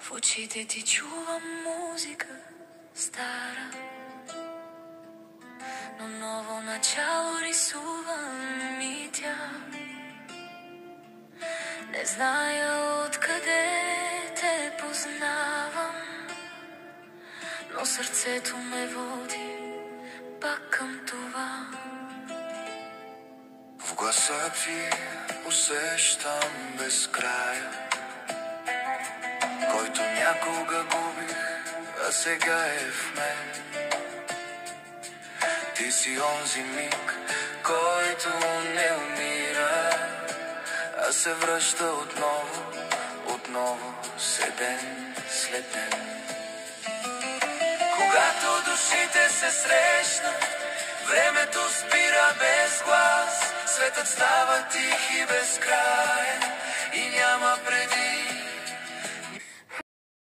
В очите ти чувам музика стара, но ново начало рисувам и тя. Не зная откъде те познавам, но сърцето ме води пак към това. В гласа ти усещам безкрая, който някога губих, а сега е в мен. Ти си онзи миг, който не умира, а се връща отново, отново се ден след ден. Когато душите се срещнат, времето спира без глас, светът става тих и безкраен и няма преди